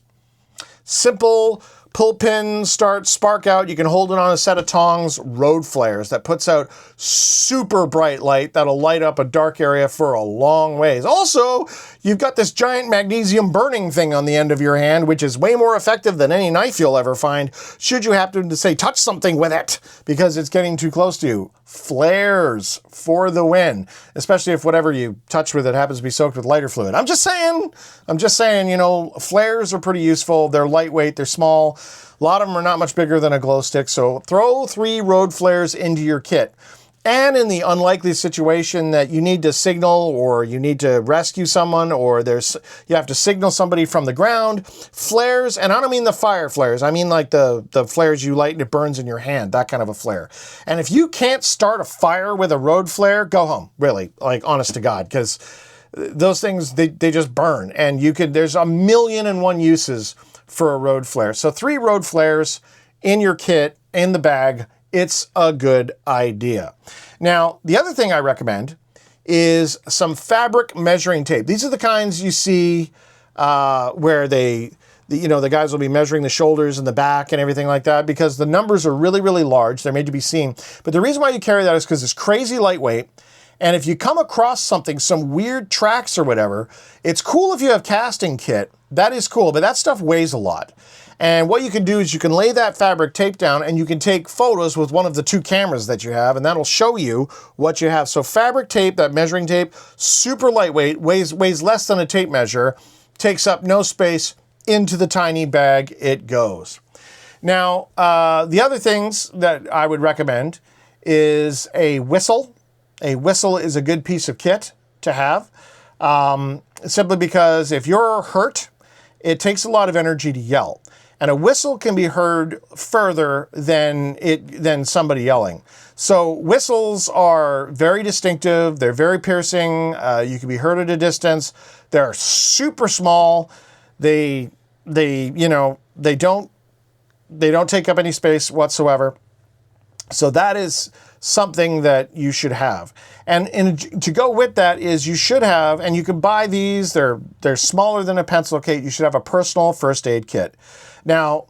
Simple pull pin, start, spark out. You can hold it on a set of tongs, road flares that puts out super bright light that'll light up a dark area for a long ways. Also, you've got this giant magnesium burning thing on the end of your hand, which is way more effective than any knife you'll ever find, should you happen to say, touch something with it, because it's getting too close to you. Flares for the win, especially if whatever you touch with it happens to be soaked with lighter fluid. I'm just saying, you know, flares are pretty useful. They're lightweight, they're small. A lot of them are not much bigger than a glow stick, so throw 3 road flares into your kit. And in the unlikely situation that you need to signal or you need to rescue someone or you have to signal somebody from the ground, flares, and I don't mean the fire flares, I mean like the flares you light and it burns in your hand, that kind of a flare. And if you can't start a fire with a road flare, go home, really, like honest to God, because those things, they just burn. And there's 1,000,001 uses for a road flare. So 3 road flares in your kit, in the bag, it's a good idea. Now, the other thing I recommend is some fabric measuring tape. These are the kinds you see where the guys will be measuring the shoulders and the back and everything like that, because the numbers are really, really large. They're made to be seen. But the reason why you carry that is because it's crazy lightweight. And if you come across something, some weird tracks or whatever, it's cool if you have casting kit. That is cool, but that stuff weighs a lot. And what you can do is you can lay that fabric tape down and you can take photos with one of the 2 cameras that you have, and that'll show you what you have. So fabric tape, that measuring tape, super lightweight, weighs less than a tape measure, takes up no space, into the tiny bag it goes. Now, the other things that I would recommend is a whistle. A whistle is a good piece of kit to have, simply because if you're hurt, it takes a lot of energy to yell. And a whistle can be heard further than somebody yelling. So whistles are very distinctive. They're very piercing. You can be heard at a distance. They're super small. They don't take up any space whatsoever. So that is something that you should have. And to go with that is you should have, and you can buy these, they're smaller than a pencil kit, you should have a personal first aid kit. Now,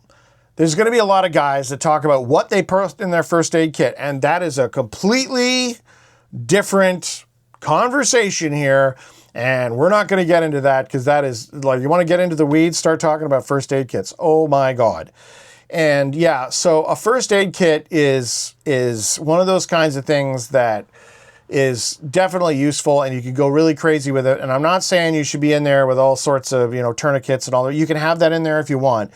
there's going to be a lot of guys that talk about what they put in their first aid kit, and that is a completely different conversation here, and we're not going to get into that because that is, like, you want to get into the weeds, start talking about first aid kits. Oh my God. And yeah, so a first aid kit is one of those kinds of things that is definitely useful, and you can go really crazy with it. And I'm not saying you should be in there with all sorts of, tourniquets and all that. You can have that in there if you want.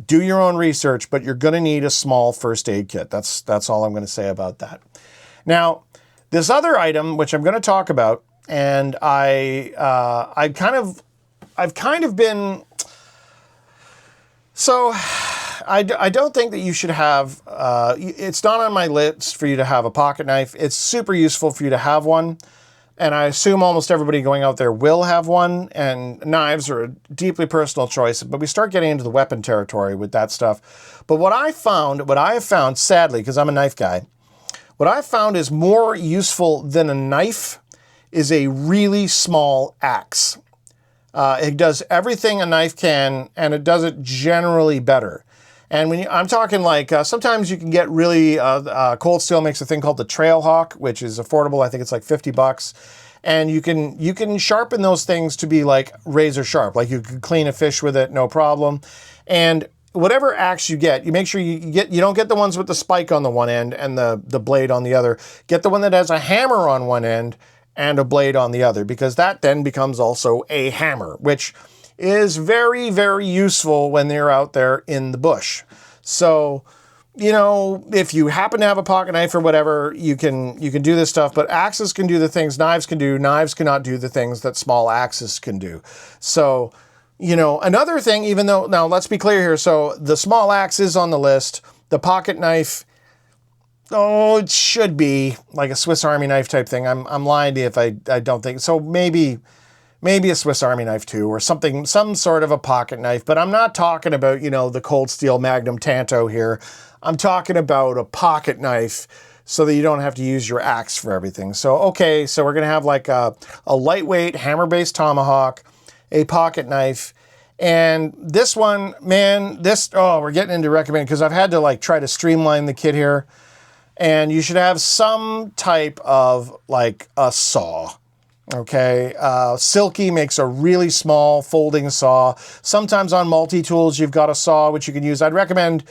Do your own research, but you're going to need a small first aid kit. That's all I'm going to say about that. Now, this other item, which I'm going to talk about, and I've kind of been, so I don't think that you should have, it's not on my list for you to have a pocket knife. It's super useful for you to have one. And I assume almost everybody going out there will have one, and knives are a deeply personal choice, but we start getting into the weapon territory with that stuff. But what I have found, sadly, because I'm a knife guy, what I found is more useful than a knife is a really small axe. It does everything a knife can, and it does it generally better. And I'm talking like, sometimes you can get really, Cold Steel makes a thing called the Trailhawk, which is affordable. I think it's like $50. And you can sharpen those things to be like razor sharp. Like you can clean a fish with it, no problem. And whatever axe you get, you make sure you don't get the ones with the spike on the one end and the blade on the other. Get the one that has a hammer on one end and a blade on the other, because that then becomes also a hammer, which is very, very useful when they're out there in the bush. So, you know, if you happen to have a pocket knife or whatever, you can do this stuff, but axes can do the things knives can do. Knives cannot do the things that small axes can do. So, you know, another thing, even though, now let's be clear here. So the small axe is on the list. The pocket knife, oh, it should be like a Swiss Army knife type thing. I'm lying to you if I don't think so. Maybe a Swiss Army knife too, or something, some sort of a pocket knife. But I'm not talking about, you know, the Cold Steel Magnum Tanto here. I'm talking about a pocket knife so that you don't have to use your axe for everything. So, okay, so we're going to have like a lightweight hammer-based tomahawk, a pocket knife, and this one, man, we're getting into recommending, because I've had to like try to streamline the kit here. And you should have some type of like a saw. Okay, Silky makes a really small folding saw. Sometimes on multi-tools, you've got a saw which you can use. I'd recommend,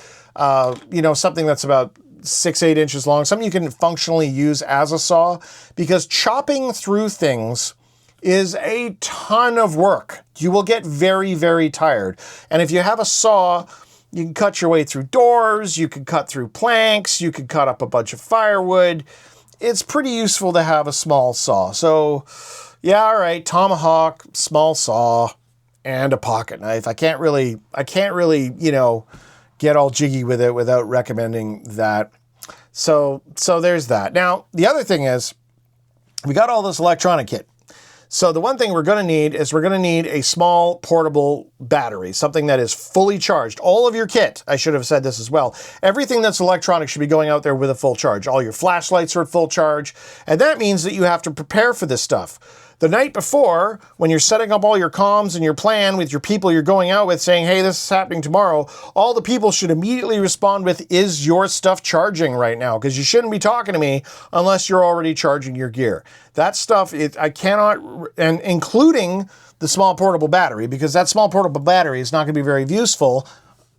you know, something that's about 6-8 inches long, something you can functionally use as a saw, because chopping through things is a ton of work. You will get very, very tired. And if you have a saw, you can cut your way through doors, you can cut through planks, you can cut up a bunch of firewood. It's pretty useful to have a small saw. So, yeah, all right, tomahawk, small saw, and a pocket knife. I can't really, you know, get all jiggy with it without recommending that. So there's that. Now, the other thing is, we got all this electronic kit. So the one thing we're going to need is we're going to need a small portable battery, something that is fully charged. All of your kit, I should have said this as well, everything that's electronic should be going out there with a full charge. All your flashlights are at full charge, and that means that you have to prepare for this stuff. The night before, when you're setting up all your comms and your plan with your people you're going out with, saying, hey, this is happening tomorrow, all the people should immediately respond with, is your stuff charging right now? Because you shouldn't be talking to me unless you're already charging your gear. That stuff, I cannot, and including the small portable battery, because that small portable battery is not going to be very useful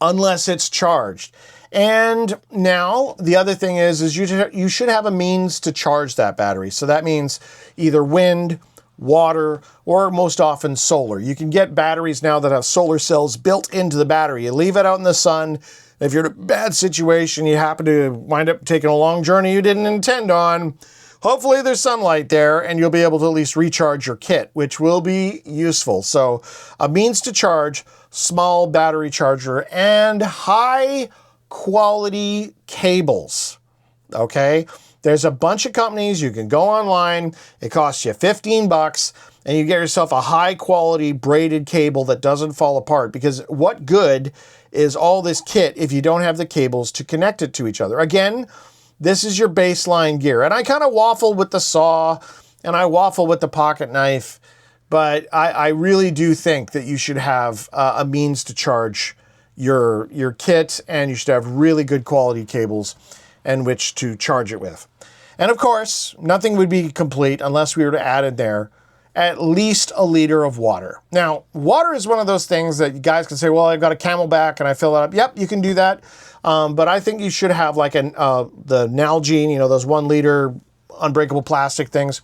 unless it's charged. And now the other thing is you should have a means to charge that battery. So that means either wind, water, or most often solar. You can get batteries now that have solar cells built into the battery. You leave it out in the sun. If you're in a bad situation, you happen to wind up taking a long journey you didn't intend on, hopefully there's sunlight there and you'll be able to at least recharge your kit, which will be useful. So a means to charge, small battery charger, and high quality cables. Okay? There's a bunch of companies. You can go online. It costs you $15 and you get yourself a high quality braided cable that doesn't fall apart, because what good is all this kit if you don't have the cables to connect it to each other? Again, this is your baseline gear. And I kind of waffle with the saw and I waffle with the pocket knife, but I really do think that you should have a means to charge your kit, and you should have really good quality cables and which to charge it with. And of course, nothing would be complete unless we were to add in there at least a liter of water. Now, water is one of those things that you guys can say, well, I've got a Camelback and I fill it up. Yep, you can do that. But I think you should have like the Nalgene, you know, those 1 liter unbreakable plastic things.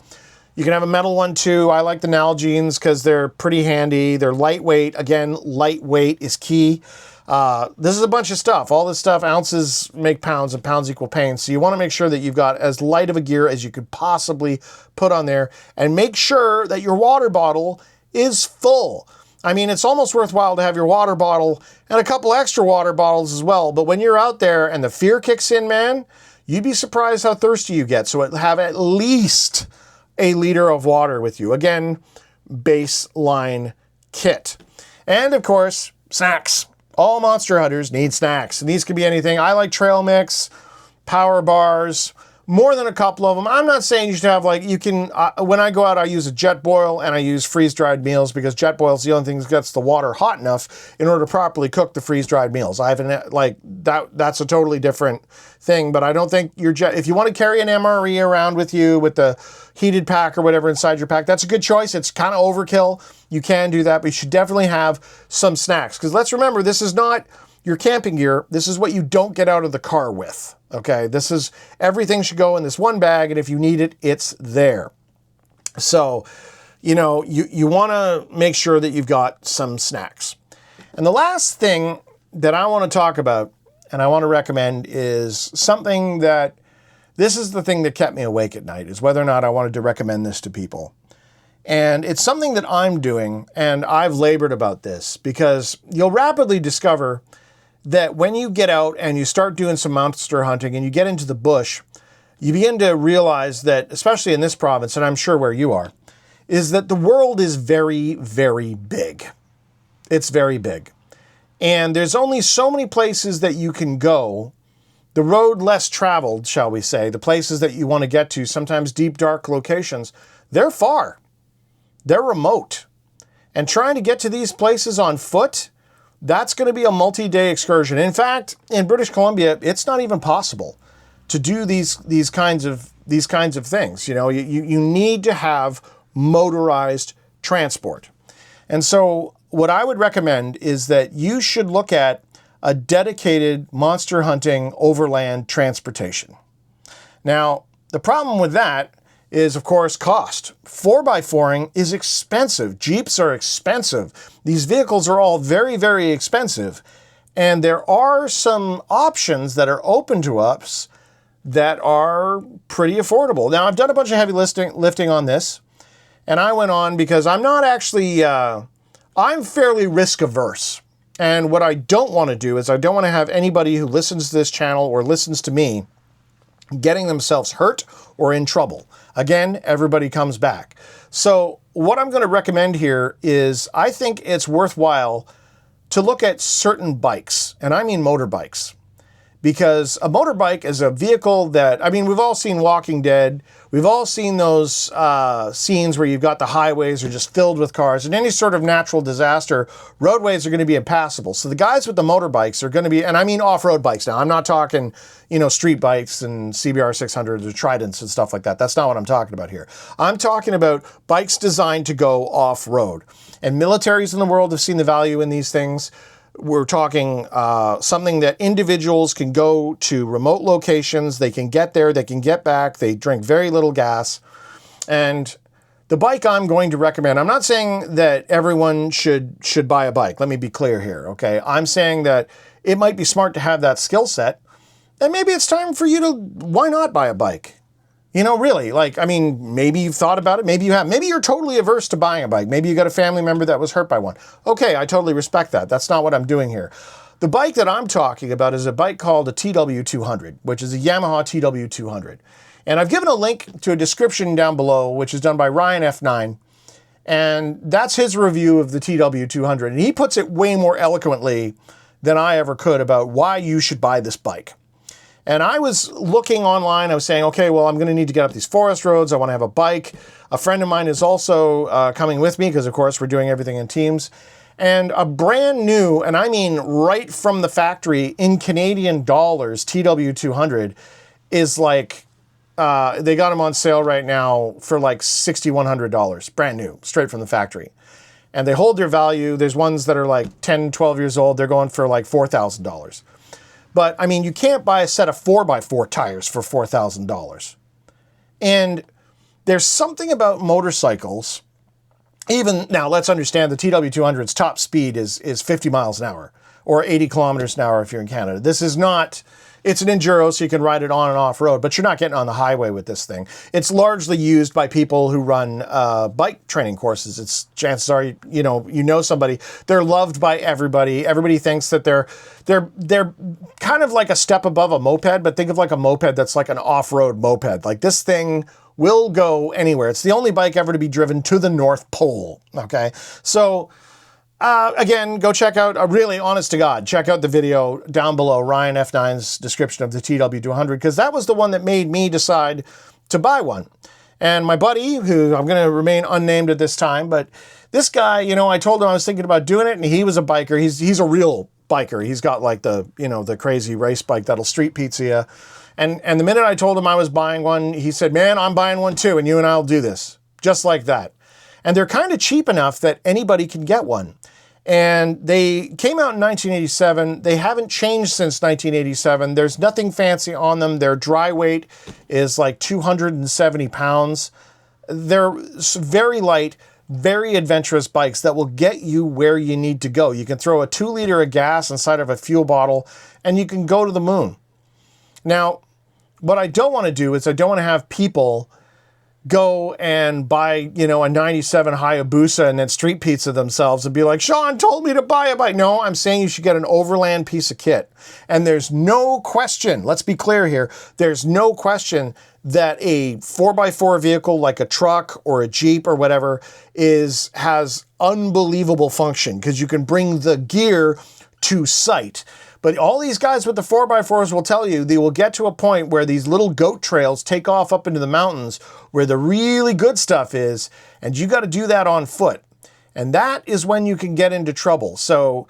You can have a metal one too. I like the Nalgenes because they're pretty handy. They're lightweight. Again, lightweight is key. This is a bunch of stuff. All this stuff, ounces make pounds and pounds equal pain. So you want to make sure that you've got as light of a gear as you could possibly put on there, and make sure that your water bottle is full. I mean, it's almost worthwhile to have your water bottle and a couple extra water bottles as well. But when you're out there and the fear kicks in, man, you'd be surprised how thirsty you get. So have at least a liter of water with you. Again, baseline kit. And of course, snacks. All Monster Hunters need snacks. And these could be anything. I like trail mix, power bars, more than a couple of them. I'm not saying you should have like, you can, when I go out, I use a jet boil and I use freeze-dried meals, because jet boil is the only thing that gets the water hot enough in order to properly cook the freeze-dried meals. I haven't, like, that's a totally different thing, but I don't think if you want to carry an MRE around with you with the heated pack or whatever inside your pack, that's a good choice. It's kind of overkill. You can do that, but you should definitely have some snacks, because let's remember, this is not your camping gear. This is what you don't get out of the car with. Okay, everything should go in this one bag, and if you need it, it's there. So, you want to make sure that you've got some snacks. And the last thing that I want to talk about and I want to recommend is something that, this is the thing that kept me awake at night, is whether or not I wanted to recommend this to people. And it's something that I'm doing, and I've labored about this, because you'll rapidly discover that when you get out and you start doing some monster hunting and you get into the bush, you begin to realize that, especially in this province, and I'm sure where you are, is that the world is very, very big. It's very big. And there's only so many places that you can go. The road less traveled, shall we say, the places that you want to get to, sometimes deep, dark locations, they're far. They're remote. And trying to get to these places on foot, that's going to be a multi-day excursion. In fact, in British Columbia, it's not even possible to do these kinds of things. You need to have motorized transport. And so what I would recommend is that you should look at a dedicated monster hunting overland transportation. Now, the problem with that is, of course, cost. 4x4ing is expensive. Jeeps are expensive. These vehicles are all very, very expensive. And there are some options that are open to us that are pretty affordable. Now, I've done a bunch of heavy lifting on this, and I went on because I'm not actually, I'm fairly risk averse. And what I don't want to do is I don't want to have anybody who listens to this channel or listens to me getting themselves hurt or in trouble. Again, everybody comes back. So what I'm going to recommend here is, I think it's worthwhile to look at certain bikes, and I mean motorbikes. Because a motorbike is a vehicle that, we've all seen Walking Dead. We've all seen those scenes where you've got the highways are just filled with cars. In any sort of natural disaster, roadways are going to be impassable. So the guys with the motorbikes are going to be, and I mean off-road bikes now. I'm not talking, street bikes and CBR 600s or Tridents and stuff like that. That's not what I'm talking about here. I'm talking about bikes designed to go off-road. And militaries in the world have seen the value in these things. We're talking something that individuals can go to remote locations. They can get there, they can get back. They drink very little gas. And the bike I'm going to recommend, I'm not saying that everyone should buy a bike. Let me be clear here, okay? I'm saying that it might be smart to have that skill set. And maybe it's time for you to, why not buy a bike? Really, maybe you've thought about it. Maybe you have. Maybe you're totally averse to buying a bike. Maybe you got a family member that was hurt by one. Okay, I totally respect that. That's not what I'm doing here. The bike that I'm talking about is a bike called a TW200, which is a Yamaha TW200. And I've given a link to a description down below, which is done by Ryan F9. And that's his review of the TW200. And he puts it way more eloquently than I ever could about why you should buy this bike. And I was looking online, I was saying, okay, well, I'm going to need to get up these forest roads. I want to have a bike. A friend of mine is also coming with me because, of course, we're doing everything in teams. And a brand new, and I mean right from the factory in Canadian dollars, TW200 is like, they got them on sale right now for like $6,100, brand new, straight from the factory. And they hold their value. There's ones that are like 10, 12 years old. They're going for like $4,000. But, you can't buy a set of 4x4 tires for $4,000. And there's something about motorcycles, even, now let's understand the TW200's top speed is 50 miles an hour, or 80 kilometers an hour if you're in Canada. This is not, it's an enduro, so you can ride it on and off road, but you're not getting on the highway with this thing. It's largely used by people who run bike training courses. It's, chances are, you know somebody. They're loved by everybody. Everybody thinks that they're kind of like a step above a moped, but think of like a moped that's like an off-road moped. Like, this thing will go anywhere. It's the only bike ever to be driven to the North Pole, okay? So, again, go check out, really, honest to God, check out the video down below, Ryan F9's description of the TW200, because that was the one that made me decide to buy one. And my buddy, who I'm going to remain unnamed at this time, but this guy, I told him I was thinking about doing it, and he was a biker. He's a real biker. He's got like the crazy race bike that'll street pizza you. And the minute I told him I was buying one, he said, man, I'm buying one too, and you and I'll do this. Just like that. And they're kind of cheap enough that anybody can get one. And they came out in 1987. They haven't changed since 1987. There's nothing fancy on them. Their dry weight is like 270 pounds. They're very light, very adventurous bikes that will get you where you need to go. You can throw a 2 liter of gas inside of a fuel bottle and you can go to the moon. Now, what I don't want to do is I don't want to have people go and buy, a 97 Hayabusa and then street pizza themselves and be like, Sean told me to buy a bike. No, I'm saying you should get an overland piece of kit. And there's no question, let's be clear here, there's no question that a 4x4 vehicle like a truck or a Jeep or whatever has unbelievable function because you can bring the gear to site. But all these guys with the 4x4s will tell you they will get to a point where these little goat trails take off up into the mountains where the really good stuff is, and you got to do that on foot. And that is when you can get into trouble. So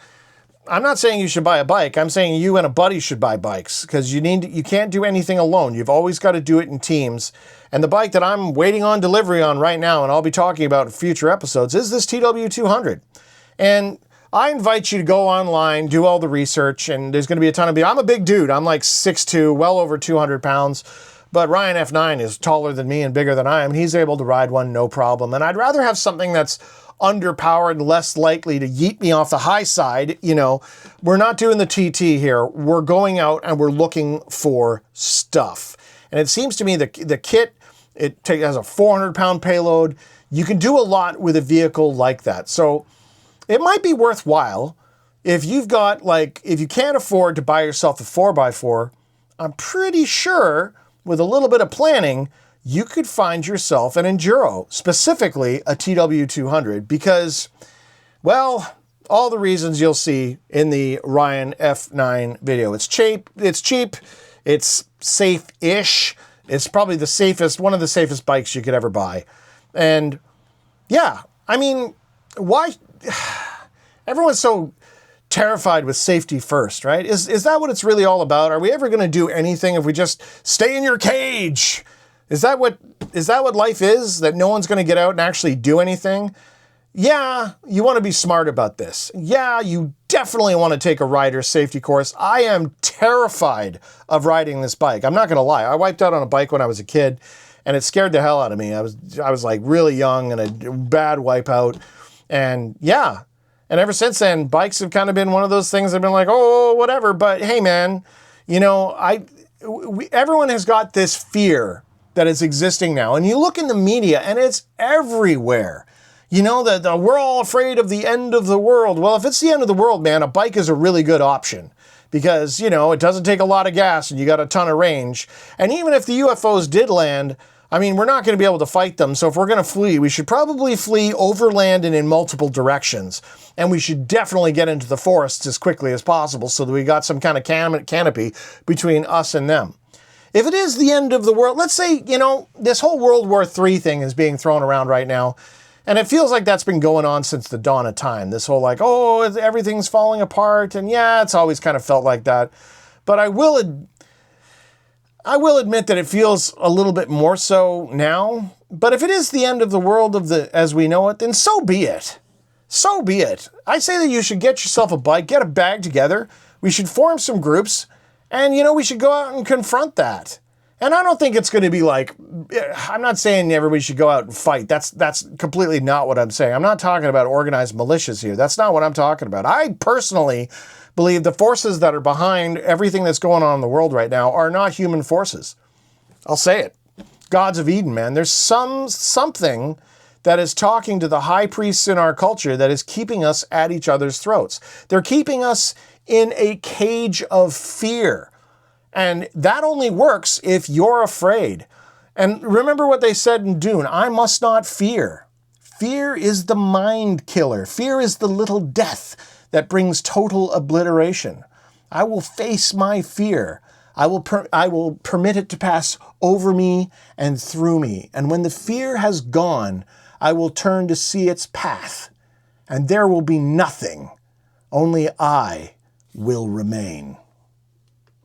I'm not saying you should buy a bike. I'm saying you and a buddy should buy bikes because you can't do anything alone. You've always got to do it in teams. And the bike that I'm waiting on delivery on right now, and I'll be talking about in future episodes, is this TW200. And I invite you to go online, do all the research, and there's going to be a ton of people. I'm a big dude. I'm like 6'2", well over 200 pounds. But Ryan F9 is taller than me and bigger than I am. He's able to ride one, no problem. And I'd rather have something that's underpowered, less likely to yeet me off the high side. We're not doing the TT here. We're going out and we're looking for stuff. And it seems to me the kit, has a 400-pound payload. You can do a lot with a vehicle like that. So it might be worthwhile if you can't afford to buy yourself a 4x4, I'm pretty sure with a little bit of planning, you could find yourself an Enduro, specifically a TW200, because, well, all the reasons you'll see in the Ryan F9 video. It's cheap, it's safe-ish, it's probably one of the safest bikes you could ever buy. And yeah, I mean, why? Everyone's so terrified with safety first, right? Is that what it's really all about? Are we ever going to do anything if we just stay in your cage? Is that what life is? That no one's going to get out and actually do anything? Yeah, you want to be smart about this. Yeah, you definitely want to take a rider's safety course. I am terrified of riding this bike. I'm not going to lie. I wiped out on a bike when I was a kid, and it scared the hell out of me. I was like really young and a bad wipeout. And yeah, and ever since then, bikes have kind of been one of those things I've been like, oh, whatever. But hey, man, everyone has got this fear that is existing now. And you look in the media and it's everywhere. That we're all afraid of the end of the world. Well, if it's the end of the world, man, a bike is a really good option because, it doesn't take a lot of gas and you got a ton of range. And even if the UFOs did land, I mean, we're not going to be able to fight them. So if we're going to flee, we should probably flee overland and in multiple directions. And we should definitely get into the forests as quickly as possible so that we got some kind of canopy between us and them. If it is the end of the world, let's say, this whole World War III thing is being thrown around right now. And it feels like that's been going on since the dawn of time. This whole everything's falling apart. And yeah, it's always kind of felt like that. But I will admit that it feels a little bit more so now. But if it is the end of the world as we know it, then so be it. So be it. I say that you should get yourself a bike, get a bag together. We should form some groups. And, we should go out and confront that. And I don't think it's going to be I'm not saying everybody should go out and fight. That's completely not what I'm saying. I'm not talking about organized militias here. That's not what I'm talking about. I personally believe the forces that are behind everything that's going on in the world right now are not human forces. I'll say it. Gods of Eden, man. There's something that is talking to the high priests in our culture that is keeping us at each other's throats. They're keeping us in a cage of fear. And that only works if you're afraid. And remember what they said in Dune, I must not fear. Fear is the mind killer. Fear is the little death that brings total obliteration. I will face my fear. I will permit it to pass over me and through me. And when the fear has gone, I will turn to see its path. And there will be nothing. Only I will remain.